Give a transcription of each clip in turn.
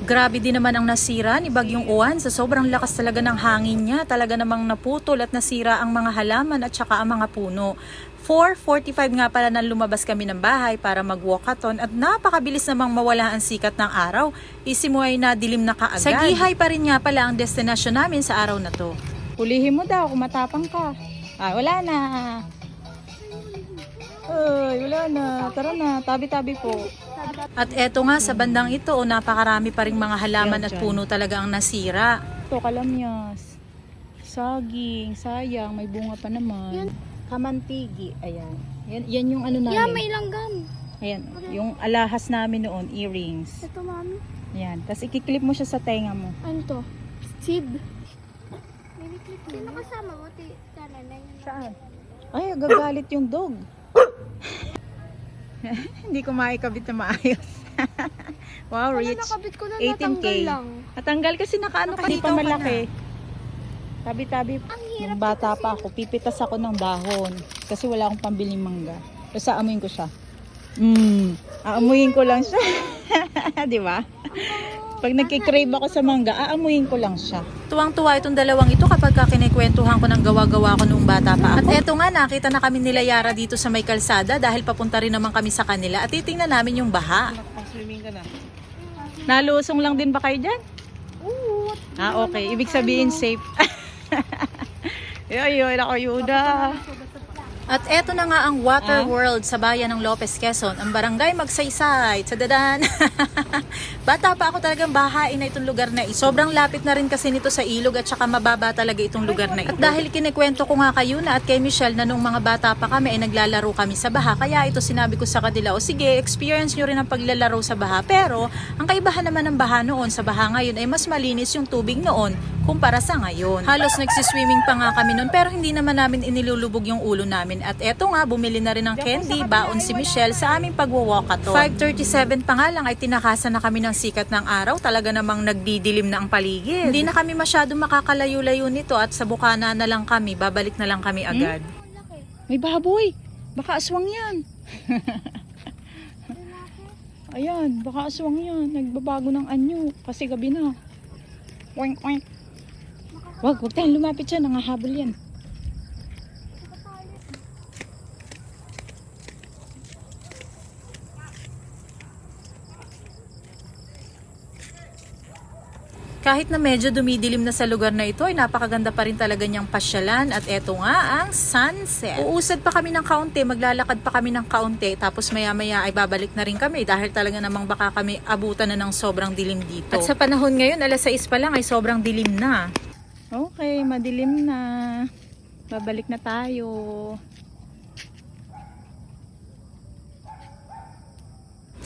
Grabe din naman ang nasira ni Bagyong Uwan. Sa sobrang lakas talaga ng hangin niya, talaga namang naputol at nasira ang mga halaman at saka ang mga puno. 4:45 nga pala nang lumabas kami ng bahay para mag-walkathon at napakabilis namang mawala ang sikat ng araw. Isip mo ay nadilim na kaagad. Sa Gihay pa rin nga pala ang destinasyon namin sa araw na to. Hulihin mo daw kung matapang ka. Wala na. Ay, wala na. Tara na, tabi-tabi po. At eto nga sa bandang ito, napakarami pa ring mga halaman at puno talaga ang nasira. Ito, kalamyas. Saging, sayang, may bunga pa naman. Kamantigi, ayan. Yan yung ano namin. Yeah, may langgam. Ayan, yung alahas namin noon, earrings. Ito, mami. Ayan, tapos ikiklip mo siya sa tenga mo. Ano to? Seed. Sino kasama mo? Saan? Ay, gagalit yung dog. Hindi ko maikabit na maayos. Wow, rich. Nakabit ko na 18K. lang. Natanggal kasi nakaano pa, hindi pa malaki. Tabi-tabi. Nung bata pa ako, pipitas ako ng dahon. Kasi wala akong pambiling mangga. Kasi aamuin ko siya. Aamuin ko lang siya. Di ba? Pag nagkikrave ako sa mangga, aamuin ko lang siya. Tuwang-tuwa itong dalawang ito kapag kinikwentuhan ko ng gawa-gawa ko noong bata pa ako. At eto nga, nakita na kami nila Yara dito sa may kalsada dahil papunta rin naman kami sa kanila at titingnan namin yung baha. Swimming ka na. Nalusong lang din ba kayo dyan? Oo. Okay. Ibig sabihin safe. Yoy, ako Yuda. At eto na nga ang Water World sa bayan ng Lopez, Quezon, ang barangay Magsaysay. Tadadan! Bata pa ako talagang bahain na itong lugar na ito. Sobrang lapit na rin kasi nito sa ilog at saka mababa talaga itong lugar na ito. At dahil kinikwento ko nga kayo na at kay Michelle na nung mga bata pa kami ay naglalaro kami sa baha, kaya ito sinabi ko sa kanila, o sige, experience nyo rin ang paglalaro sa baha. Pero ang kaibahan naman ng baha noon sa baha ngayon ay mas malinis yung tubig noon kumpara sa ngayon. Halos nagsiswimming pa nga kami noon pero hindi naman namin inilulubog yung ulo namin. At eto nga, bumili na rin ng candy, baon si Michelle sa aming pagwa-walkathon. 5:37 pa nga lang ay tinakasan na kami ng sikat ng araw. Talaga namang nagdidilim na ang paligid. Hindi na kami masyado makakalayo-layo nito at sa bukana na lang kami, babalik na lang kami agad. May baboy. Baka aswang yan. Ayan, baka aswang yan. Nagbabago ng anyo. Kasi gabi na. Oink, oink. Wag tayong lumapit siya. Nangahabol yan. Kahit na medyo dumidilim na sa lugar na ito, ay napakaganda pa rin talaga niyang pasyalan. At eto nga ang sunset. Uusad pa kami ng kaunti, maglalakad pa kami ng kaunti, tapos maya-maya ay babalik na rin kami dahil talaga namang baka kami abutan na ng sobrang dilim dito. At sa panahon ngayon, alas 6 pa lang ay sobrang dilim na. Okay, madilim na. Babalik na tayo.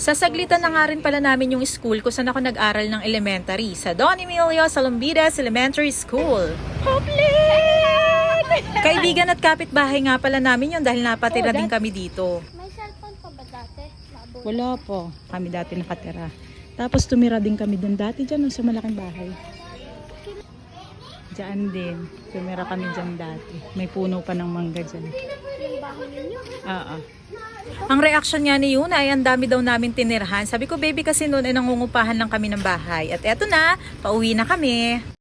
Sasaglitan na nga rin pala namin yung school kung saan ako nag-aral ng elementary. Sa Don Emilio Salombidas Elementary School. Hoplin! Kaibigan at kapitbahay nga pala namin yun dahil napatira din kami dito. May cellphone pa ba dati? Wala po. Kami dati nakatira. Tapos tumira din kami dun dati dyan sa malaking bahay. Diyan din. Tumira kami dyan dati. May puno pa ng mangga dyan. Yung bahay ninyo? Oo. Ang reaksyon niya ni Yuna ay ang dami daw namin tinirhan. Sabi ko, baby, kasi noon ay nangungupahan lang kami ng bahay. At eto na, pauwi na kami.